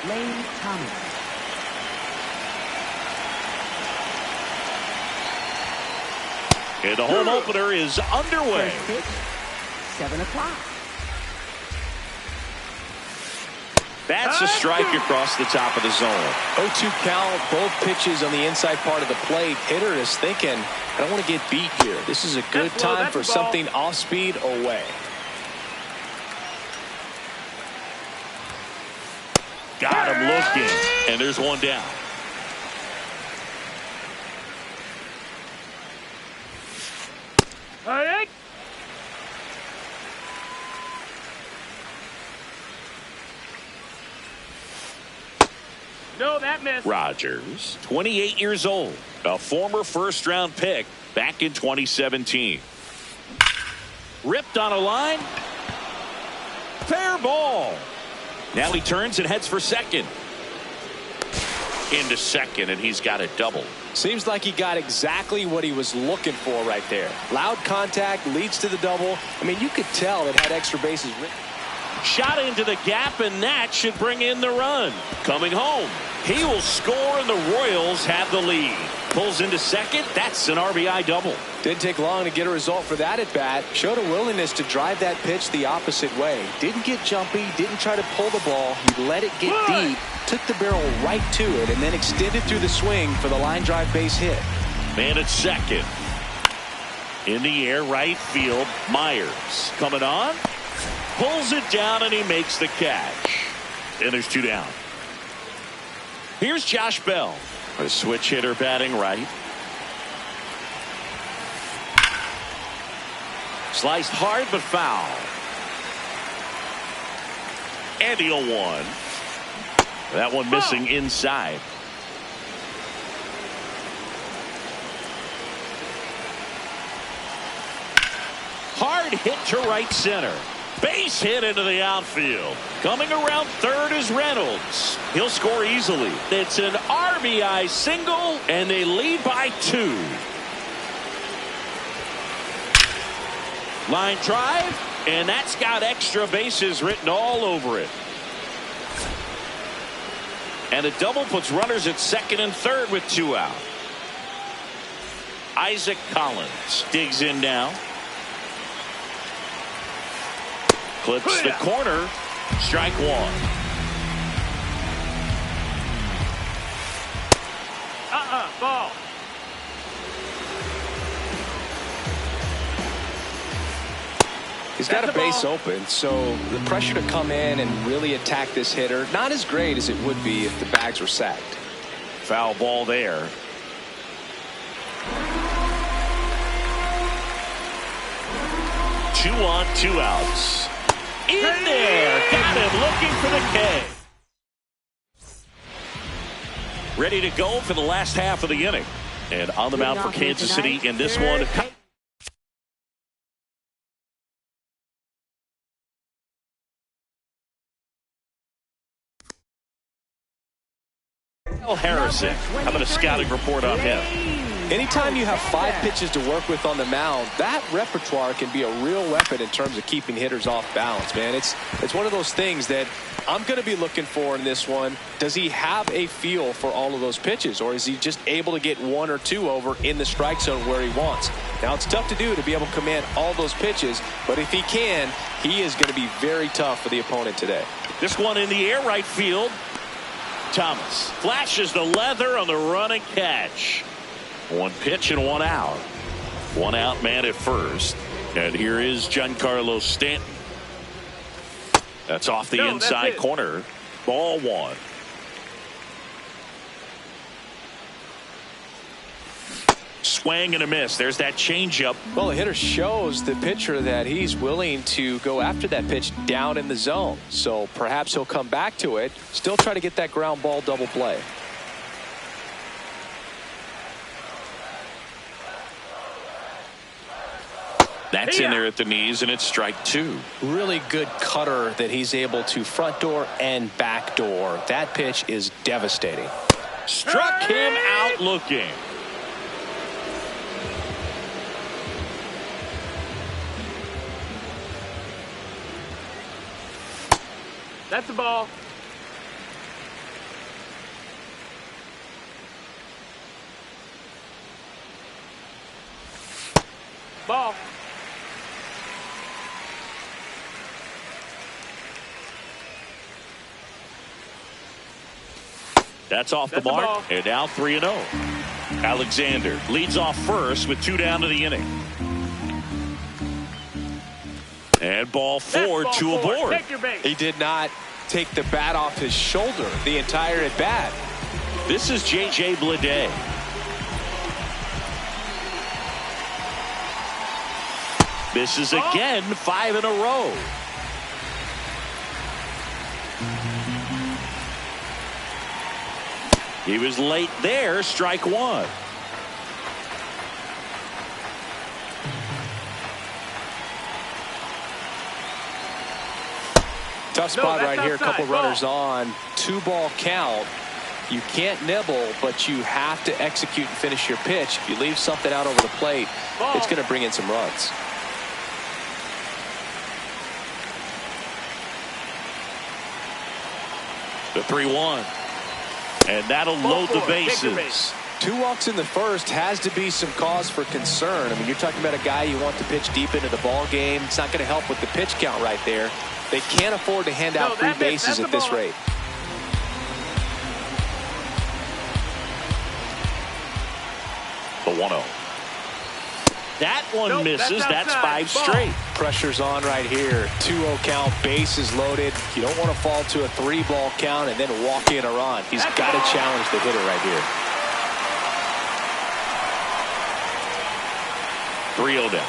Lane Thomas. And the home opener is underway. First pitch, 7 o'clock. That's a strike across the top of the zone. 0-2 count, both pitches on the inside part of the plate. Hitter is thinking, I don't want to get beat here. This is a good time for something off speed away. Got him looking. And there's one down. All right. No, that missed. Rogers, 28 years old, a former first-round pick back in 2017. Ripped on a line. Fair ball. Now he turns and heads for second. Into second, and he's got a double. Seems like he got exactly what he was looking for right there. Loud contact leads to the double. I mean, you could tell it had extra bases written. Shot into the gap, and that should bring in the run. Coming home. He will score, and the Royals have the lead. Pulls into second. That's an RBI double. Didn't take long to get a result for that at bat. Showed a willingness to drive that pitch the opposite way. Didn't get jumpy. Didn't try to pull the ball. He let it get deep. Took the barrel right to it and then extended through the swing for the line drive base hit. Man at second. In the air, right field. Myers coming on. Pulls it down, and he makes the catch. And there's two down. Here's Josh Bell, a switch hitter batting right. Sliced hard but foul. And the 0-1. That one missing inside. Hard hit to right center. Base hit into the outfield. Coming around third is Reynolds. He'll score easily. It's an RBI single, and they lead by 2. Line drive, and that's got extra bases written all over it. And a double puts runners at second and third with 2 out. Isaac Collins digs in now. Clips the corner. Strike 1. Ball. He's got a base open, so the pressure to come in and really attack this hitter, not as great as it would be if the bags were sacked. Foul ball there. Two on, 2 outs. In there. Got him looking for the K. Ready to go for the last half of the inning. And on the mound for Kansas City in this one. Harrison. How about a scouting report on him? Anytime you have 5 pitches to work with on the mound, that repertoire can be a real weapon in terms of keeping hitters off balance, man. It's one of those things that I'm going to be looking for in this one. Does he have a feel for all of those pitches, or is he just able to get 1 or 2 over in the strike zone where he wants? Now, it's tough to do, to be able to command all those pitches, but if he can, he is going to be very tough for the opponent today. This one in the air, right field. Thomas flashes the leather on the run and catch. 1 pitch and 1 out. 1 out man at first. And here is Giancarlo Stanton. That's off the inside corner. Ball 1. Swing and a miss. There's that changeup. Well, the hitter shows the pitcher that he's willing to go after that pitch down in the zone. So perhaps he'll come back to it. Still try to get that ground ball double play. That's in there at the knees, and it's strike 2. Really good cutter that he's able to front door and back door. That pitch is devastating. Struck him out looking. That's the ball. Ball. That's off the That's a mark. ball. And now 3-0. Alexander leads off first with 2 down to the inning. And ball 4, That's 2 ball 4. aboard. Take your base. He did not take the bat off his shoulder the entire at bat. This is J.J. Bleday. Misses again, 5 in a row. He was late there, strike 1. Tough spot that's right here. A outside. couple Ball. runners on. 2-ball count. You can't nibble, but you have to execute and finish your pitch. If you leave something out over the plate, Ball. it's going to bring in some runs. The 3-1. And that'll load the 4. Take your bases. base. 2 walks in the first has to be some cause for concern. I mean, you're talking about a guy you want to pitch deep into the ball game. It's not going to help with the pitch count right there. They can't afford to hand out No, free that missed. bases That's at the this ball. rate. The 1-0. That one Nope, misses. that's That's outside. 5 Ball. straight. Pressure's on right here. 2-0 count, bases loaded. You don't want to fall to a 3-ball count and then walk in a run. He's That's got to ball. challenge the hitter right here. 3-0 down.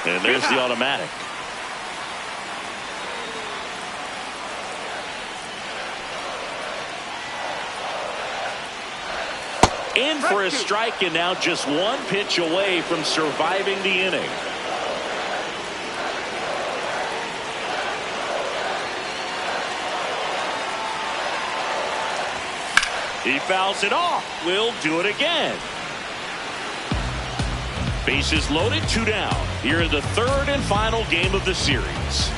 And there's the automatic. In for a strike, and now just 1 pitch away from surviving the inning. He fouls it off. Will do it again. Bases loaded, 2 down. Here in the 3rd and final game of the series.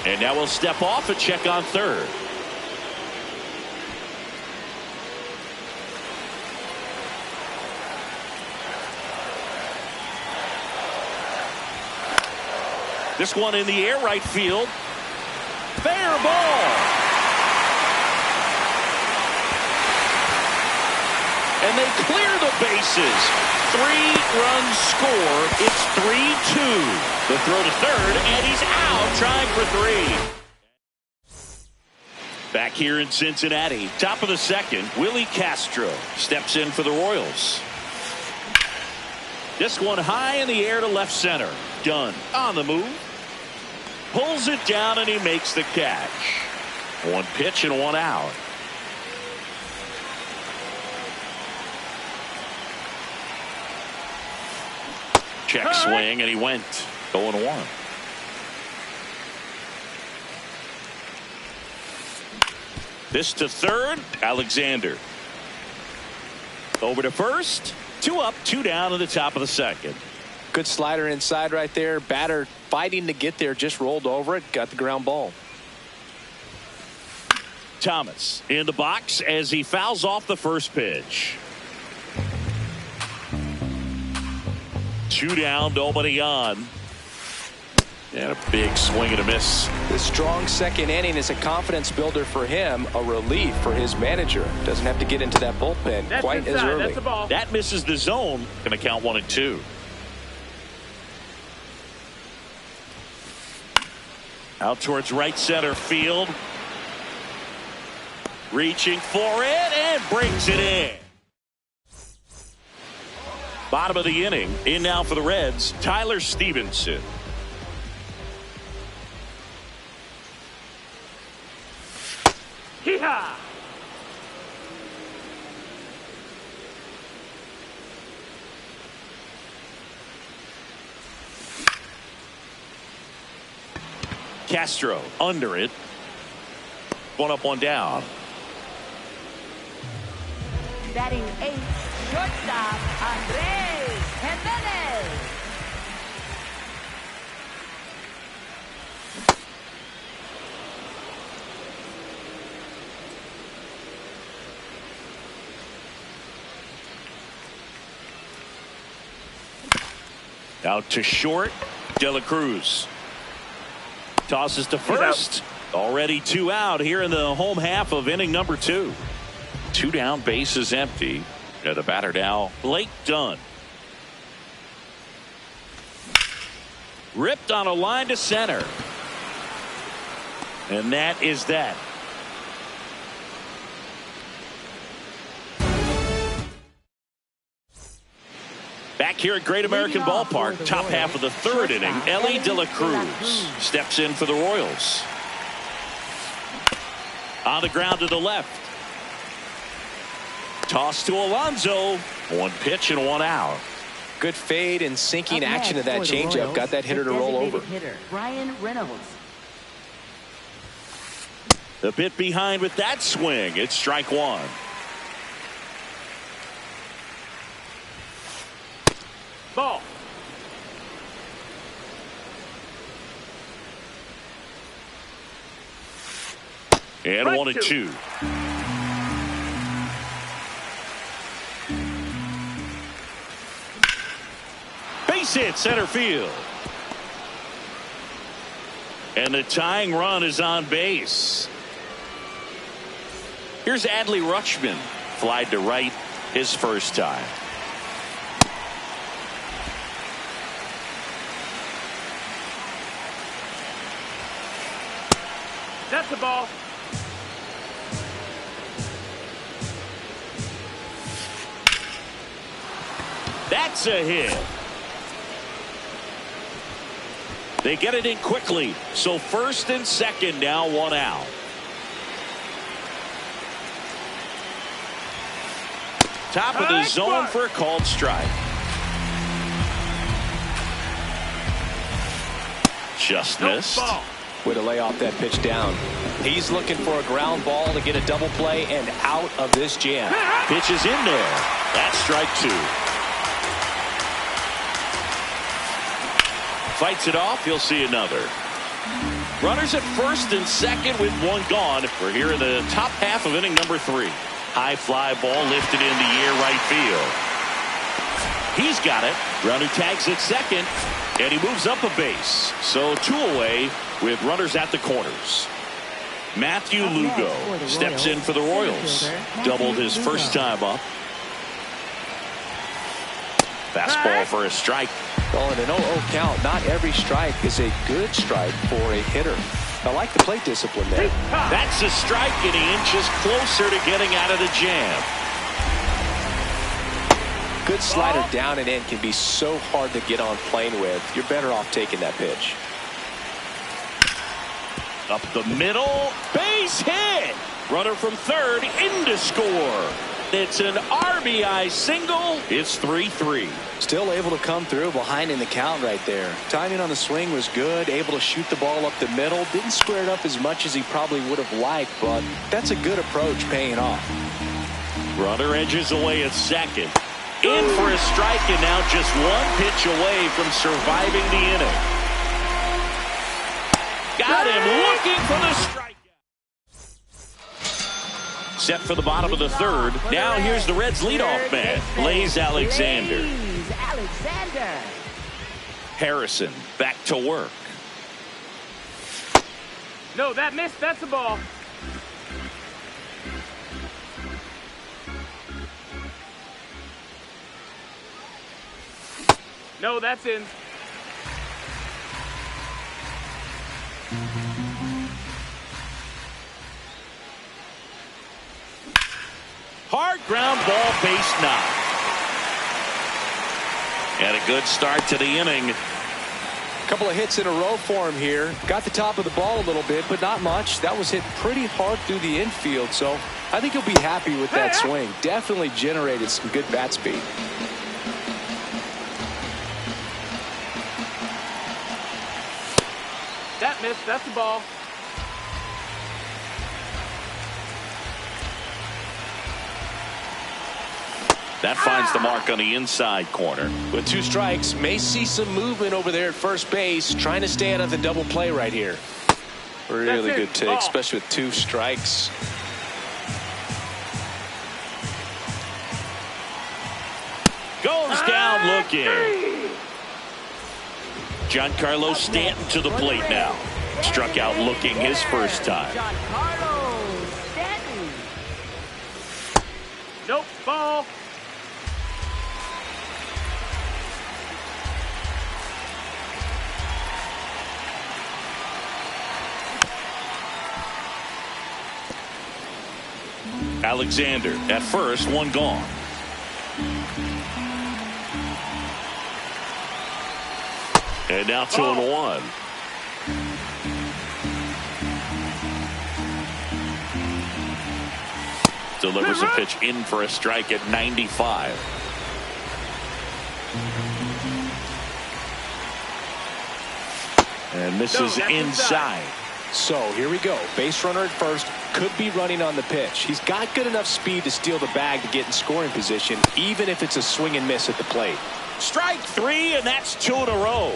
And now we'll step off and check on 3rd. This one in the air, right field. Fair ball. And they clear the bases. 3-run score. It's 3-2. The throw to 3rd, and he's out trying for 3. Back here in Cincinnati, top of the 2nd, Willie Castro steps in for the Royals. This one high in the air to left center. Dunn on the move. Pulls it down, and he makes the catch. 1 pitch and 1 out. Check swing, and he went 0-1. This to 3rd, Alexander. Over to 1st. 2 up, 2 down to the top of the 2nd. Good slider inside right there. Batter fighting to get there, just rolled over it, got the ground ball. Thomas in the box as he fouls off the first pitch. 2 down, nobody on. And a big swing and a miss. The strong 2nd inning is a confidence builder for him, a relief for his manager. Doesn't have to get into that bullpen That's quite inside. as early. That's the ball. That misses the zone. Going to count 1 and 2. Out towards right center field. Reaching for it and brings it in. Bottom of the inning. In now for the Reds, Tyler Stevenson. Hee-haw. Castro under it. 1 up, 1 down. Batting 8, shortstop, Andrés Jimenez. Out to short. De La Cruz tosses to first. Already 2 out here in the home half of inning number 2. 2 down, bases empty. The batter now, Blake Dunn. Ripped on a line to center. And that is that. Back here at Great American Ballpark, top half of the 3rd inning, Elly De La Cruz steps in for the Royals. On the ground to the left. Toss to Alonso. 1 pitch and 1 out. Good fade and sinking action of that changeup. Got that hitter to roll over. Bryan Reynolds. A bit behind with that swing. It's strike 1. Ball. And 1-2. Base hit center field. And the tying run is on base. Here's Adley Rutschman. Flied to right his first time. That's the ball. That's a hit. They get it in quickly. So first and second now, 1 out. Top of the zone for a called strike. Just missed. Way to lay off that pitch down. He's looking for a ground ball to get a double play and out of this jam. Pitch is in there. That's strike 2. Fights it off. He'll see another. Runners at first and second with 1 gone. We're here in the top half of inning number 3. High fly ball lifted in the air right field. He's got it. Runner tags at second. And he moves up a base. So 2 away with runners at the corners. Matthew Lugo steps in for the Royals. Doubled his first time up. Fastball for a strike. Well, in an 0-0 count, not every strike is a good strike for a hitter. I like the plate discipline there. That's a strike, and he inches closer to getting out of the jam. Good slider down and in can be so hard to get on plane with. You're better off taking that pitch. Up the middle, base hit. Runner from third in to score. It's an RBI single. It's 3-3. Still able to come through behind in the count right there. Timing on the swing was good. Able to shoot the ball up the middle. Didn't square it up as much as he probably would have liked, but that's a good approach paying off. Runner edges away at second. In for a strike, and now just 1 pitch away from surviving the inning. Got him looking for the strikeout. Set for the bottom of the 3rd. Now here's the Reds leadoff man, Blaze Alexander. Harrison back to work. No, that missed. That's the ball. No, that's in. Hard ground ball, base knock. And a good start to the inning. A couple of hits in a row for him here. Got the top of the ball a little bit, but not much. That was hit pretty hard through the infield, so I think he'll be happy with that swing. Definitely generated some good bat speed. That missed. That's the ball. That finds the mark on the inside corner. With 2 strikes, may see some movement over there at first base, trying to stay out of the double play right here. Really good take, especially with 2 strikes. Goes down looking. Giancarlo Stanton to the plate now. Struck out looking his first time. Giancarlo Stanton. Nope, ball. Alexander at first, one gone. And now 2-1. Delivers a pitch in for a strike at 95. And misses inside. So here we go. Base runner at first. Could be running on the pitch. He's got good enough speed to steal the bag to get in scoring position, even if it's a swing and miss at the plate. Strike 3, and that's 2 in a row.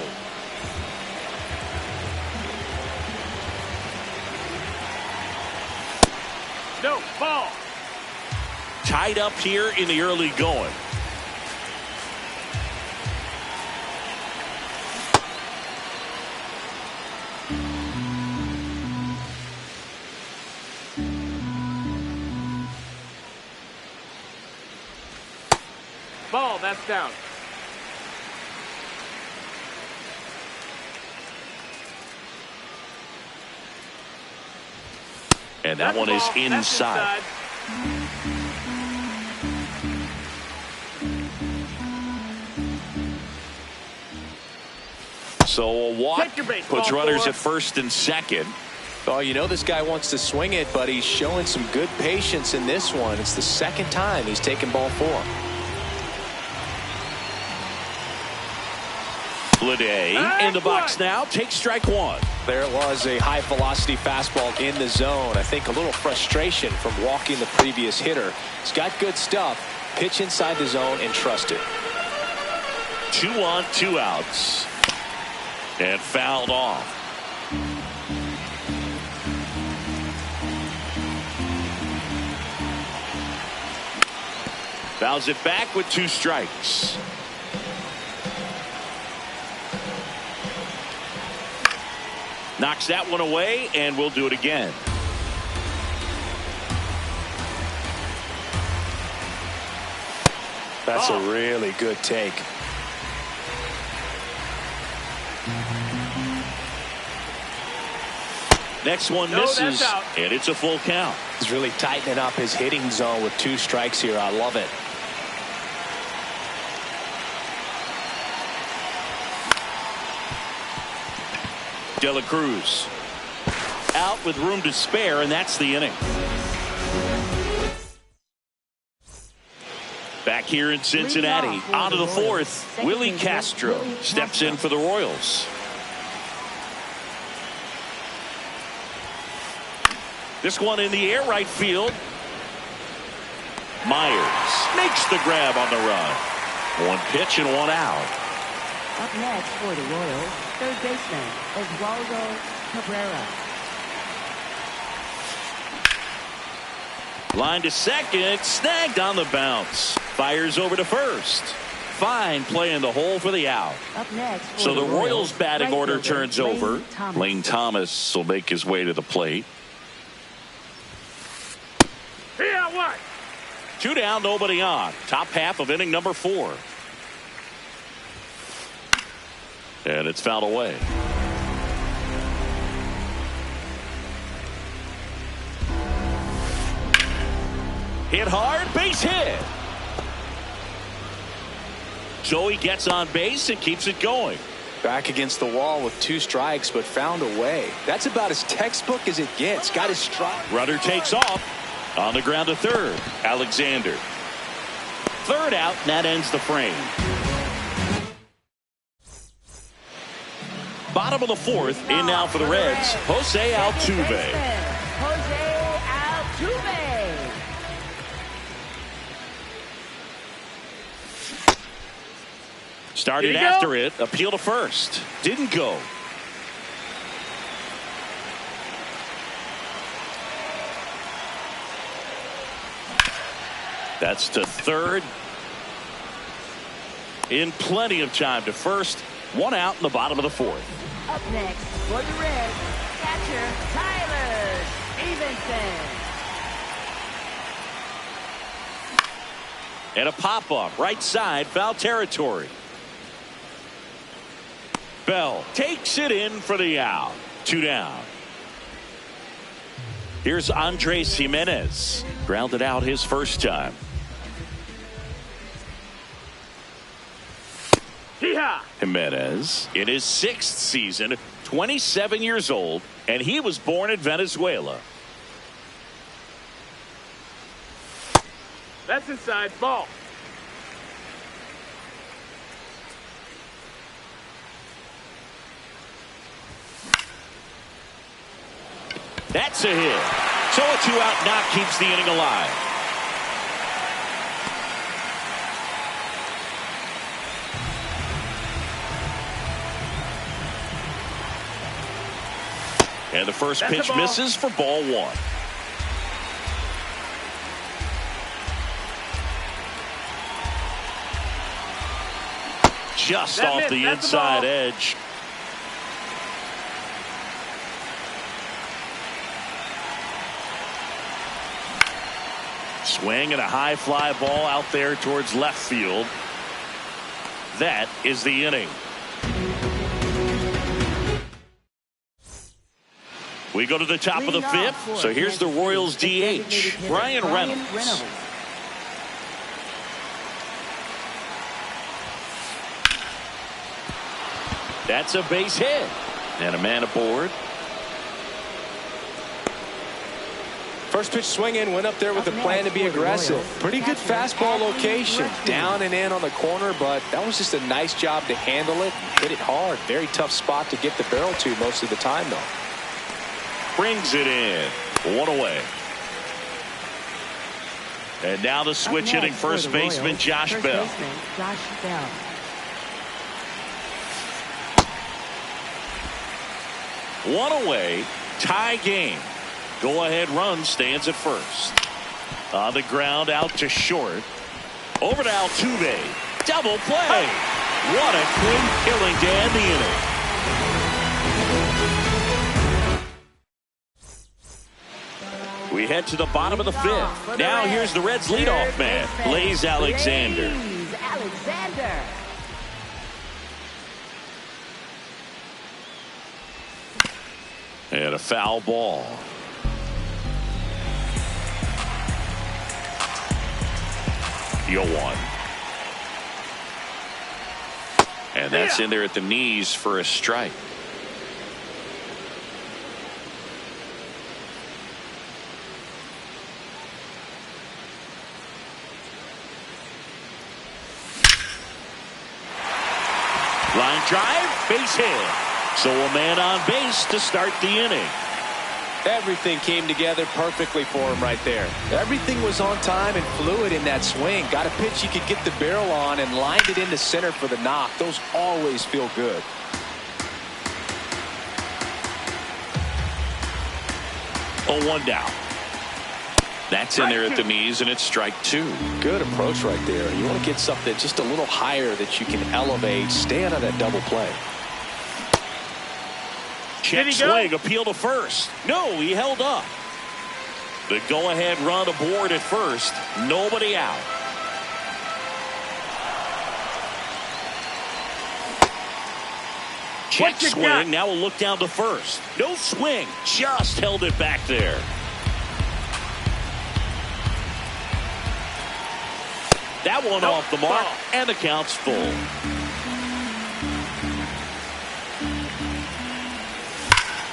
No, ball. Tied up here in the early going. Ball, that's down. And that one is inside. So a walk puts runners at first and second. Oh, you know this guy wants to swing it, but he's showing some good patience in this one. It's the second time he's taken ball 4. Bleday in the box now. Takes strike 1. There it was, a high velocity fastball in the zone. I think a little frustration from walking the previous hitter. He's got good stuff. Pitch inside the zone and trust it. 2 on, 2 outs. And fouled off. Fouls it back with 2 strikes. Knocks that one away, and we'll do it again. That's a really good take. Next one misses, and it's a full count. He's really tightening up his hitting zone with 2 strikes here. I love it. De La Cruz out with room to spare, and that's the inning. Back here in Cincinnati, on to the 4th. Willie Castro steps in for the Royals. This one in the air right field. Myers makes the grab on the run. 1 pitch and 1 out. Up next for the Royals, third baseman Oswaldo Cabrera. Line to second, snagged on the bounce. Fires over to first. Fine play in the hole for the out. Up next for so the Royals batting order right turns over. Lane Thomas will make his way to the plate. Yeah, what? 2 down, nobody on. Top half of inning number 4. And it's fouled away. Hit hard, base hit. So he gets on base and keeps it going. Back against the wall with 2 strikes, but found a way. That's about as textbook as it gets. Got his strike. Runner takes off. On the ground to third. Alexander. 3rd out, and that ends the frame. Bottom of the 4th, in now for the Reds, Jose Altuve. Jose Altuve. Started after it, appeal to first. Didn't go. That's to third. In plenty of time to first. 1 out in the bottom of the 4th. Up next for the Reds, catcher Tyler Stevenson. And a pop-up right side, foul territory. Bell takes it in for the out. 2 down. Here's Andres Jimenez. Grounded out his first time. Hee-haw! Jimenez in his 6th season, 27 years old, and he was born in Venezuela. That's inside. Ball. That's a hit. So a 2-out knock keeps the inning alive. And the first That's pitch a ball. misses for ball 1. Just That off missed. the That's the inside ball. edge. Swing and a high fly ball out there towards left field. That is the inning. We go to the top of the Leading off 5th. for So here's the Kansas City, Royals the designated DH, hitter, Brian Reynolds. That's a base hit. And a man aboard. First pitch swinging, went up there with a plan to be aggressive. Pretty good fastball location. Down and in on the corner, but that was just a nice job to handle it. Hit it hard. Very tough spot to get the barrel to most of the time, though. Brings it in. 1 away. And now the switch hitting first baseman Josh Bell. Josh Bell. One away. Tie game. Go ahead run stands at first. On the ground out to short. Over to Altuve. Double play. What a clean killing to end the inning. We head to the bottom of the 5th. Now here's the Reds leadoff man, Blaze Alexander. Blaze Alexander. And a foul ball. Yo one. And that's in there at the knees for a strike. Line drive, base hit. So a man on base to start the inning. Everything came together perfectly for him right there. Everything was on time and fluid in that swing. Got a pitch he could get the barrel on and lined it into center for the knock. Those always feel good. Oh, 1 down. That's in there at the knees, and it's strike 2. Good approach right there. You want to get something just a little higher that you can elevate. Stay out of that double play. Check swing, appeal to first. No, he held up. The go-ahead run aboard at first. Nobody out. Check swing. Now we'll look down to first. No swing. Just held it back there. That one off the mark, and the count's full.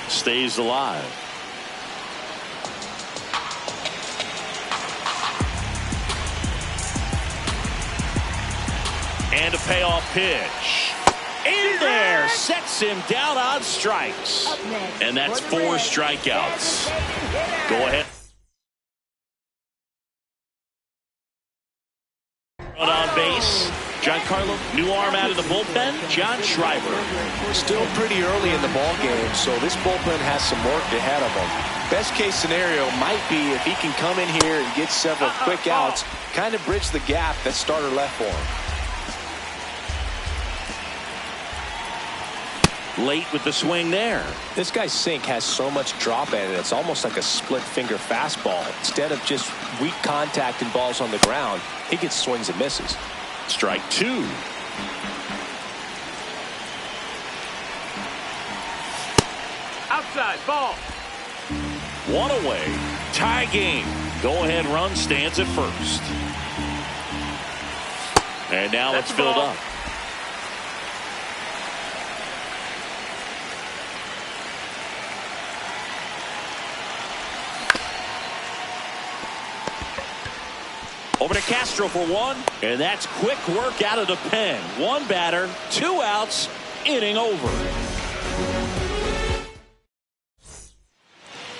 Stays alive. And a payoff pitch. In there, sets him down on strikes. And that's 4 strikeouts. Go ahead. Run on base. Giancarlo, new arm out of the bullpen, John Schreiber. Still pretty early in the ball game, so this bullpen has some work ahead of them. Best case scenario might be if he can come in here and get several quick outs, kind of bridge the gap that starter left for him. late with the swing there. This guy's sink has so much drop in it. It's almost like a split finger fastball. Instead of just weak contact and balls on the ground, he gets swings and misses. Strike two. Outside ball. One away. Tie game. Go-ahead run stands at first. And now That's it's filled ball. up. Over to Castro for one, and that's quick work out of the pen. One batter, 2 outs, inning over.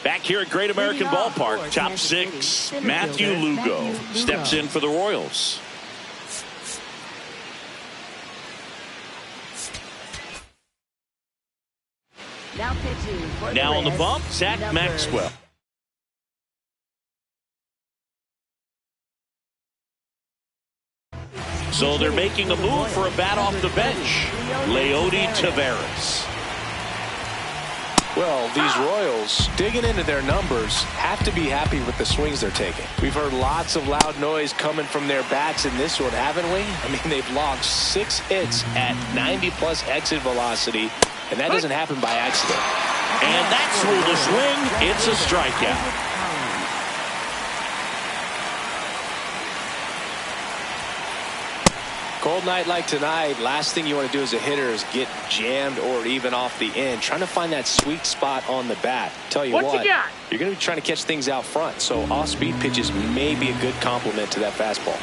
Back here at Great American Ballpark, top 6, Matthew Lugo steps in for the Royals. Now pitching for Now on the Reds, bump, Zach number Maxwell. So they're making a move for a bat off the bench. Leody Taveras. Well, these Royals, digging into their numbers, have to be happy with the swings they're taking. We've heard lots of loud noise coming from their bats in this one, haven't we? I mean, they've logged 6 hits at 90-plus exit velocity, and that doesn't happen by accident. And that's through the swing. It's a strikeout. Cold night like tonight, last thing you want to do as a hitter is get jammed or even off the end. Trying to find that sweet spot on the bat. Tell you What what, you got? you're going to be trying to catch things out front, so off-speed pitches may be a good complement to that fastball.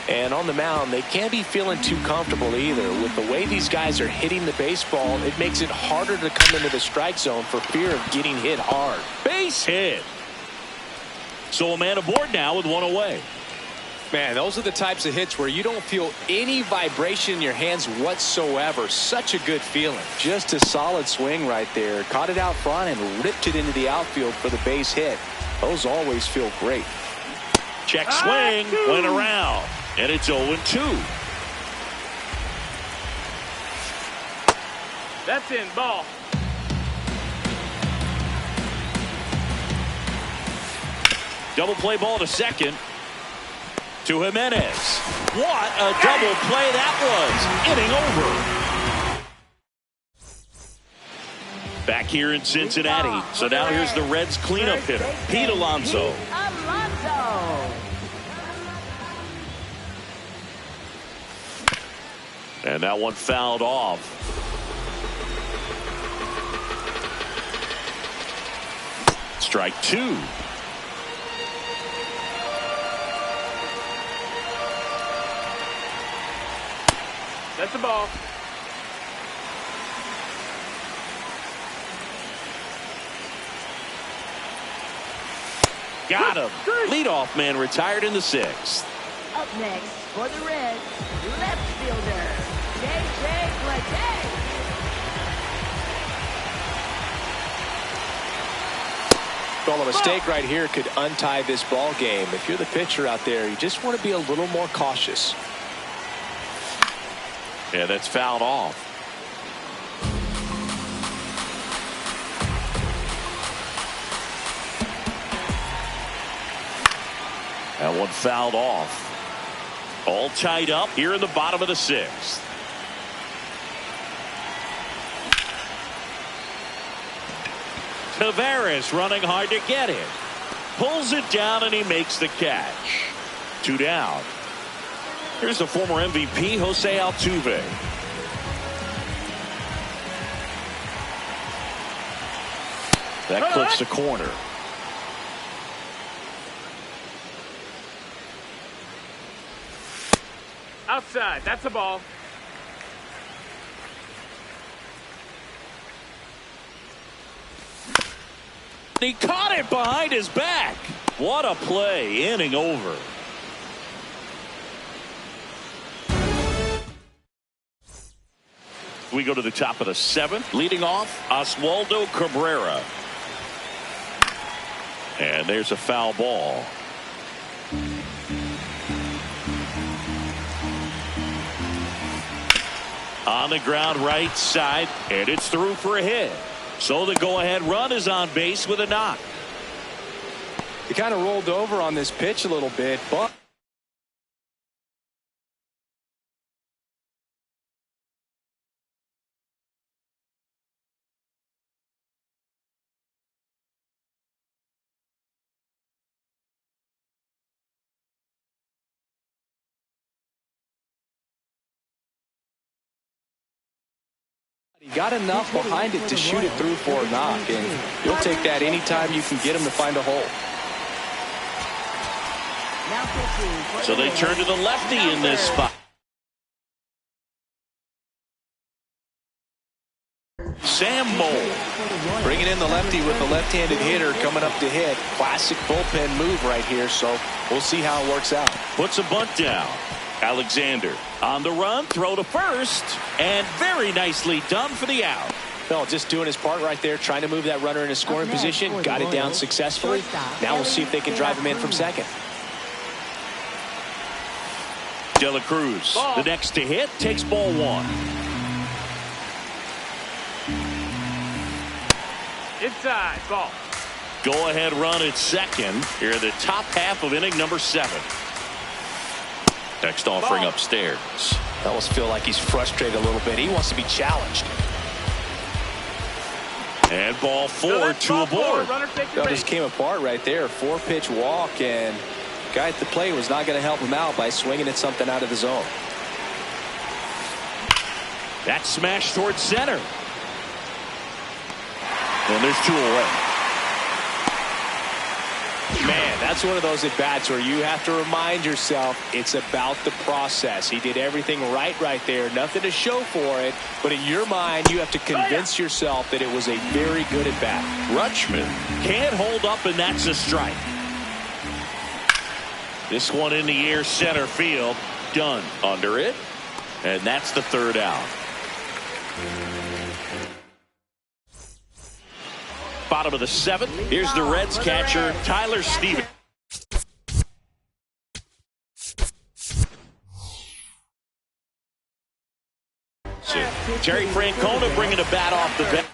And on the mound, they can't be feeling too comfortable either. With the way these guys are hitting the baseball, it makes it harder to come into the strike zone for fear of getting hit hard. Base hit. So a man aboard now with one away. Man, those are the types of hits where you don't feel any vibration in your hands whatsoever. Such a good feeling. Just a solid swing right there. Caught it out front and ripped it into the outfield for the base hit. Those always feel great. Check swing, went around, and it's 0-2. That's in ball. Double play ball to second. To Jimenez. What a double play that was. Inning over. Back here in Cincinnati. So now here's the Reds cleanup hitter, Pete Alonso. Alonso. And that one fouled off. Strike two. That's the ball. Got him. Leadoff man retired in the 6th. Up next for the Reds, left fielder, J.J. Bleday. Well, a mistake right here could untie this ball game. If you're the pitcher out there, you just want to be a little more cautious. Yeah, that's fouled off. That one fouled off. All tied up here in the bottom of the 6th. Taveras running hard to get it. Pulls it down and he makes the catch. 2 down. Here's the former MVP, Jose Altuve. That clips the corner. Outside. That's a ball. He caught it behind his back. What a play. Inning over. We go to the top of the 7th. Leading off, Oswaldo Cabrera. And there's a foul ball. On the ground right side, and it's through for a hit. So the go-ahead run is on base with a knock. He kind of rolled over on this pitch a little bit, but he got enough behind it to shoot it through for a knock, and you'll take that anytime you can get him to find a hole. So they turn to the lefty in this spot. Sam Moll Bringing in the lefty with the left-handed hitter coming up to hit. Classic bullpen move right here, so we'll see how it works out. puts a bunt down. Alexander on the run, throw to first, and very nicely done for the out. No, just doing his part right there, trying to move that runner in a scoring position. Got it down successfully. Now we'll see if they can drive him in from second. De La Cruz, the next to hit, takes ball one. Inside, ball. Go ahead run at second here in the top half of inning number 7. Next offering upstairs. I almost feel like he's frustrated a little bit. He wants to be challenged. And ball 4, 2 aboard. That just came apart right there. 4-pitch walk, and guy at the plate was not going to help him out by swinging at something out of the zone. That smash towards center. And there's 2 away. Man, that's one of those at-bats where you have to remind yourself it's about the process. He did everything right there. Nothing to show for it. But in your mind, you have to convince yourself that it was a very good at-bat. Rutschman can't hold up, and that's a strike. This one in the air, center field. Done under it. And that's the 3rd out. Bottom of the 7th. Here's the Reds catcher, Tyler Stevens. Terry Francona bringing a bat off the bench.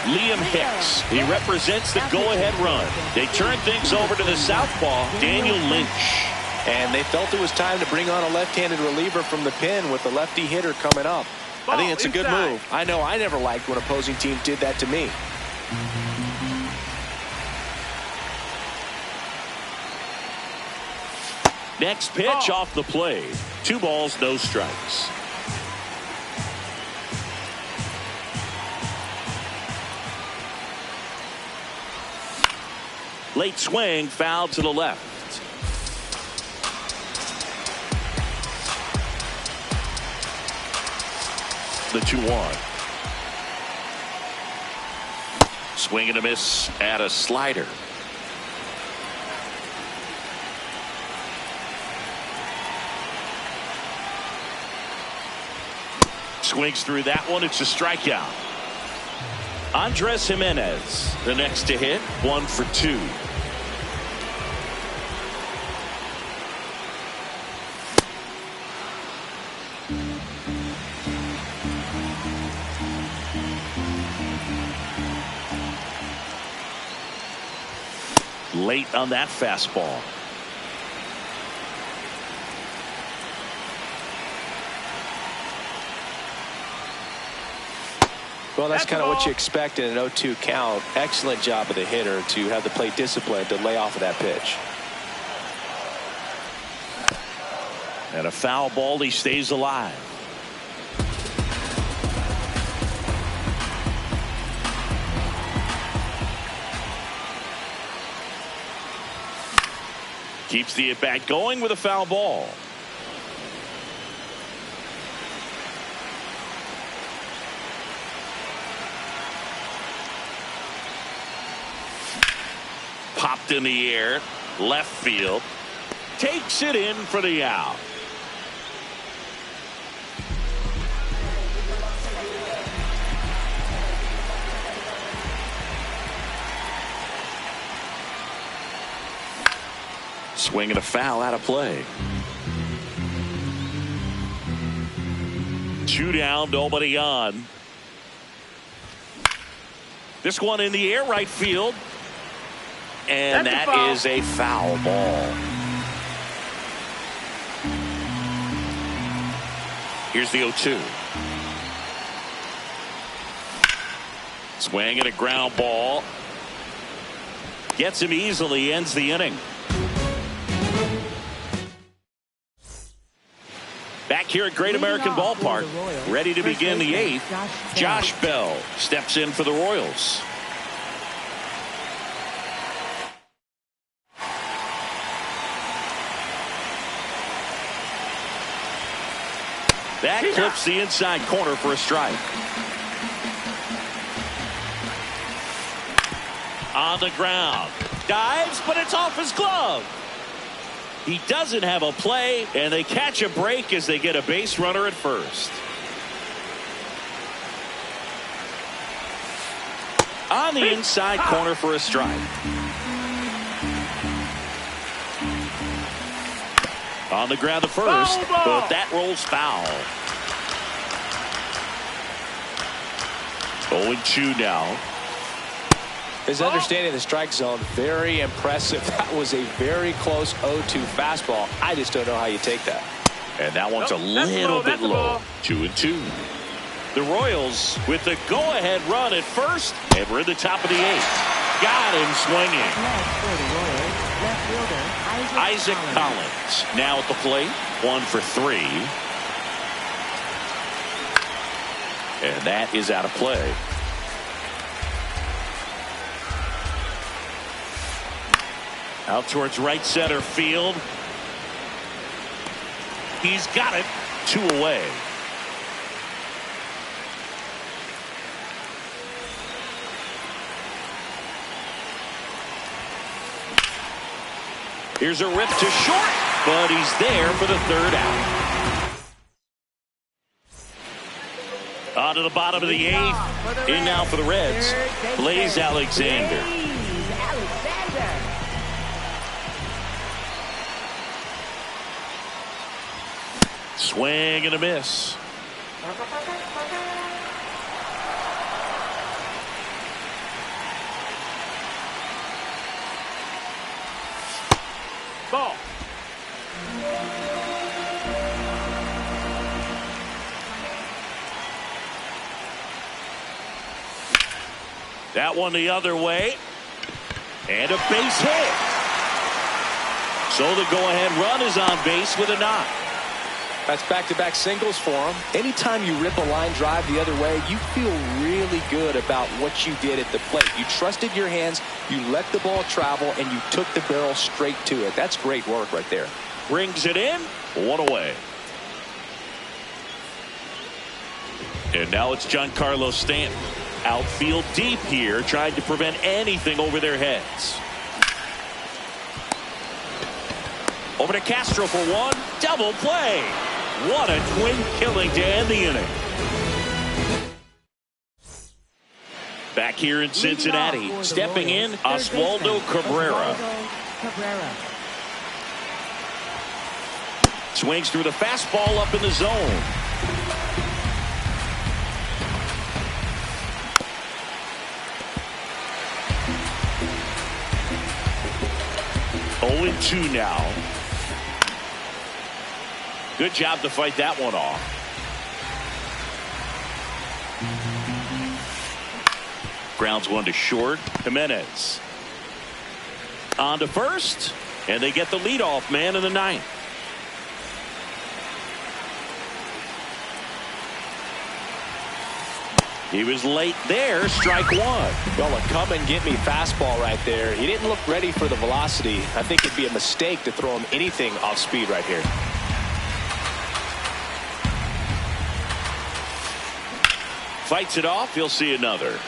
Liam Hicks. He represents the go-ahead run. They turn things over to the southpaw, Daniel Lynch. And they felt it was time to bring on a left-handed reliever from the pen with the lefty hitter coming up. I think it's a good move. I know I never liked when opposing teams did that to me. Next pitch off the plate. 2 balls, no strikes. Late swing, foul to the left. The 2-1. Swing and a miss at a slider. Swings through that one. It's a strikeout. Andres Jimenez, the next to hit, 1 for 2. Late on that fastball. Well, that's kind of what you expect in an 0-2 count. Excellent job of the hitter to have the plate discipline to lay off of that pitch. And a foul ball, he stays alive. Keeps the at-bat going with a foul ball. Popped in the air, left field. Takes it in for the out. Swing and a foul out of play. 2 down, nobody on. This one in the air right field. And that is a foul ball. Here's the 0-2. Swing and a ground ball. Gets him easily, ends the inning. Back here at Great American Ballpark, ready to begin the 8th. Josh Bell steps in for the Royals. That clips the inside corner for a strike. On the ground. Dives, but it's off his glove. He doesn't have a play, and they catch a break as they get a base runner at first. On the inside corner for a strike. On the ground at first, but that rolls foul. 0-2 now. His understanding of the strike zone, very impressive. That was a very close 0-2 fastball. I just don't know how you take that. And that one's a little bit low. 2-2. The Royals with the go-ahead run at first, and we're in the top of the 8th. Got him swinging. Isaac Collins now at the plate, 1 for 3. And that is out of play. Out towards right center field. He's got it. 2 away. Here's a rip to short, but he's there for the 3rd out. On to the bottom of the 8th. In now for the Reds, Blaze Alexander. Swing and a miss. Ball. That one the other way. And a base hit. So the go-ahead run is on base with a knock. That's back-to-back singles for him. Anytime you rip a line drive the other way, you feel really good about what you did at the plate. You trusted your hands, you let the ball travel, and you took the barrel straight to it. That's great work right there. Brings it in. 1 away. And now it's Giancarlo Stanton. Outfield deep here, trying to prevent anything over their heads. Over to Castro for 1. Double play. What a twin killing to end the inning. Back here in Cincinnati, stepping in, Oswaldo Cabrera. Swings through the fastball up in the zone. Oh, 2 now. Good job to fight that one off. Grounds one to short. Jimenez on to first, and they get the leadoff man in the 9th. He was late there. Strike 1. Well, a come and get me fastball right there. He didn't look ready for the velocity. I think it'd be a mistake to throw him anything off speed right here. Fights it off. He'll see another.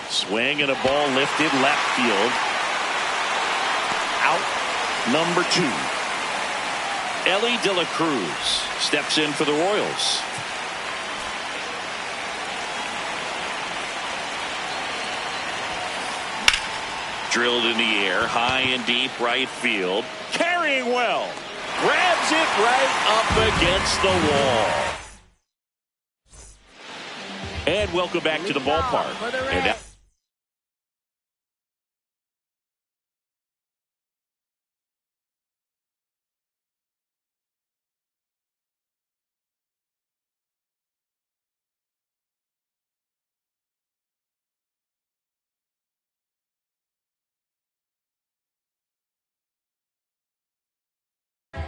Swing and a ball lifted left field. Out number 2. Elly De La Cruz steps in for the Royals. Drilled in the air, high and deep right field. Carrying well. Grabs it right up against the wall. And welcome back to the ballpark. And now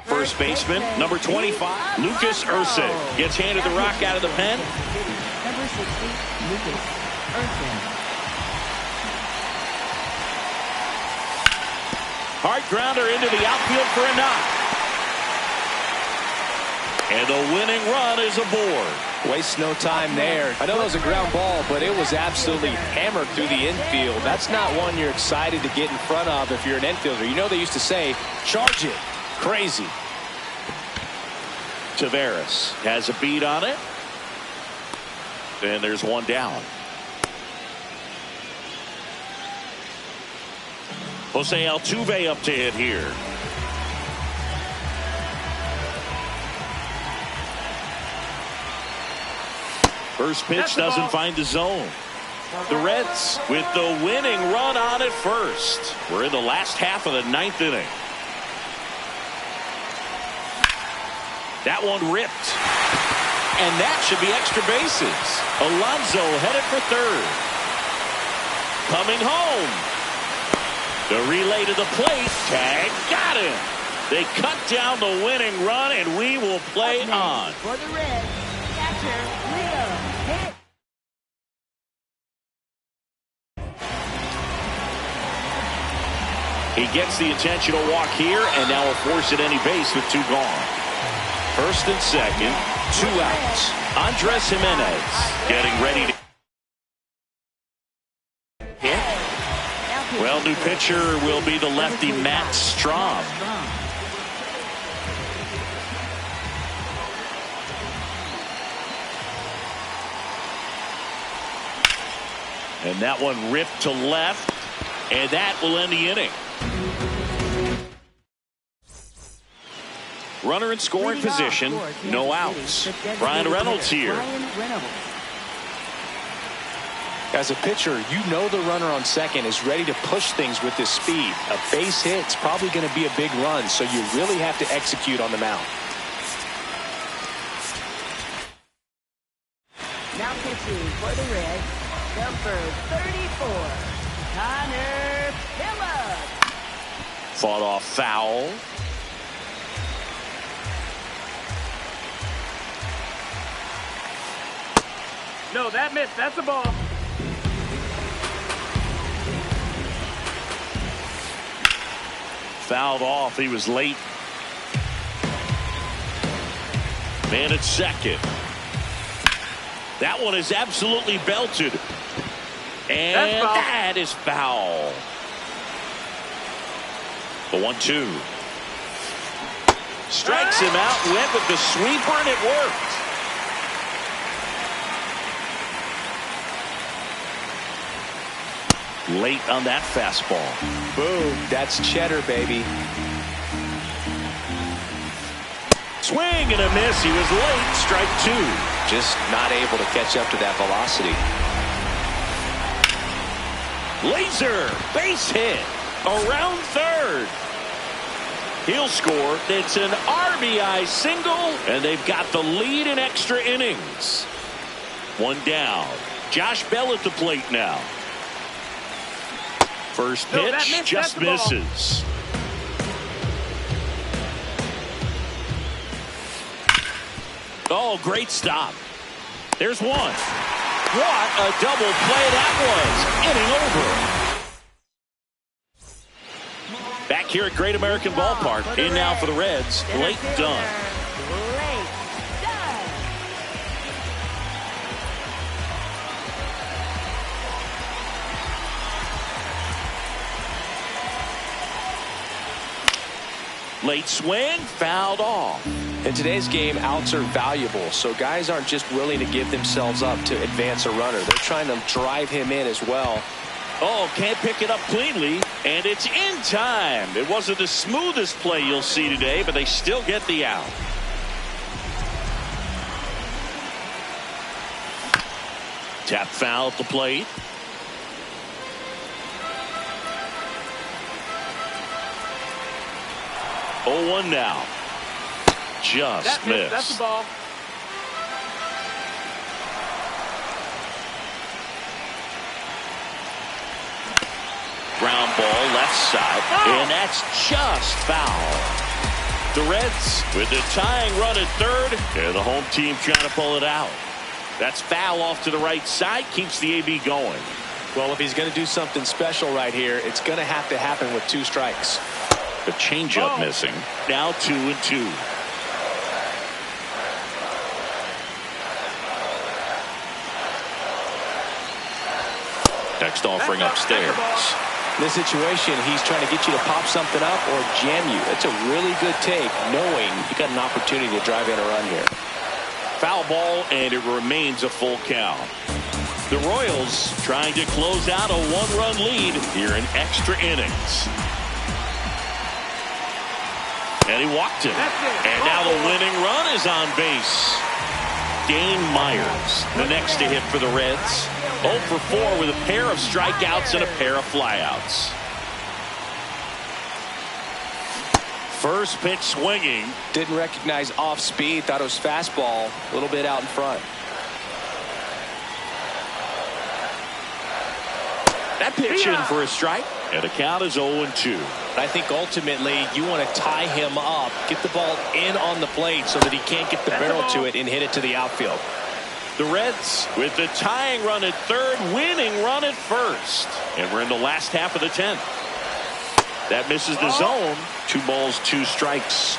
first baseman, number 25, Lucas Erceg, gets handed the rock out of the pen. Number 60, Lucas Erceg. Hard grounder into the outfield for a knock. And the winning run is aboard. Waste no time there. I know it was a ground ball, but it was absolutely hammered through the infield. That's not one you're excited to get in front of if you're an infielder. You know they used to say, charge it. Crazy. Taveras has a beat on it. And there's one down. Jose Altuve up to hit here. First pitch doesn't find the zone. The Reds with the winning run on at first. We're in the last half of the ninth inning. That one ripped. And that should be extra bases. Alonso headed for third. Coming home. The relay to the plate. Tag got him. They cut down the winning run, and we will play on. For the Reds, catcher Leo hit. He gets the intentional walk here, and now a force at any base with two gone. First and second, two outs. Andres Jimenez getting ready to hit. Well, new pitcher will be the lefty Matt Strahm. And that one ripped to left, and that will end the inning. Runner in scoring position, no outs. Brian Reynolds here. As a pitcher, you know the runner on second is ready to push things with his speed. A base hit's probably going to be a big run, so you really have to execute on the mound. Now pitching for the Reds, number 34, Connor Phillips. Fought off foul. No, that missed. That's a ball. Fouled off. He was late. Man at second. That one is absolutely belted. And that is foul. The 1-2. Strikes him out. Went with the sweeper, and it worked. Late on that fastball. Boom. That's cheddar, baby. Swing and a miss. He was late. Strike two. Just not able to catch up to that velocity. Laser. Base hit. Around third. He'll score. It's an RBI single. And they've got the lead in extra innings. One down. Josh Bell at the plate now. First pitch just misses. Oh, great stop. There's one. What a double play that was. Inning over. Back here at Great American Ballpark. In now for the Reds, Blake Dunn. Late swing, fouled off. In today's game, outs are valuable, so guys aren't just willing to give themselves up to advance a runner. They're trying to drive him in as well. Oh, can't pick it up cleanly, and it's in time. It wasn't the smoothest play you'll see today, but they still get the out. Tap foul at the plate. Oh, 1 now. Just missed. That's the ball. Ground ball left side, and that's just foul. The Reds with the tying run at third, and the home team trying to pull it out. That's foul off to the right side, keeps the AB going. Well, if he's going to do something special right here, it's going to have to happen with 2 strikes. The changeup missing. Now 2-2. Next offering upstairs. In this situation, he's trying to get you to pop something up or jam you. That's a really good take, knowing you got an opportunity to drive in a run here. Foul ball, and it remains a full count. The Royals trying to close out a 1-run lead here in extra innings. And he walked it. And now the winning run is on base. Dane Myers, the next to hit for the Reds. 0 for 4 with a pair of strikeouts and a pair of flyouts. First pitch swinging. Didn't recognize off speed. Thought it was fastball. A little bit out in front. That pitch in for a strike. And the count is 0-2. I think ultimately you want to tie him up, get the ball in on the plate so that he can't get the barrel to it and hit it to the outfield. The Reds with the tying run at third, winning run at first. And we're in the last half of the 10th. That misses the zone. 2 balls, 2 strikes.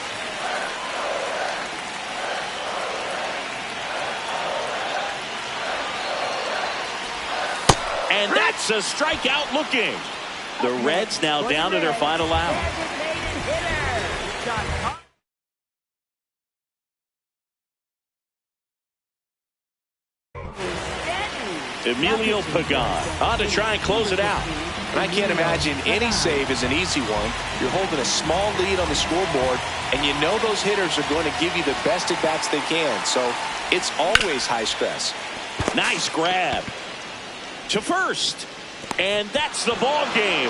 And that's a strikeout looking. The Reds now down to their final out. Emilio Pagan on to try and close it out. And I can't imagine any save is an easy one. You're holding a small lead on the scoreboard, and you know those hitters are going to give you the best at-bats they can. So it's always high stress. Nice grab to first. And that's the ball game.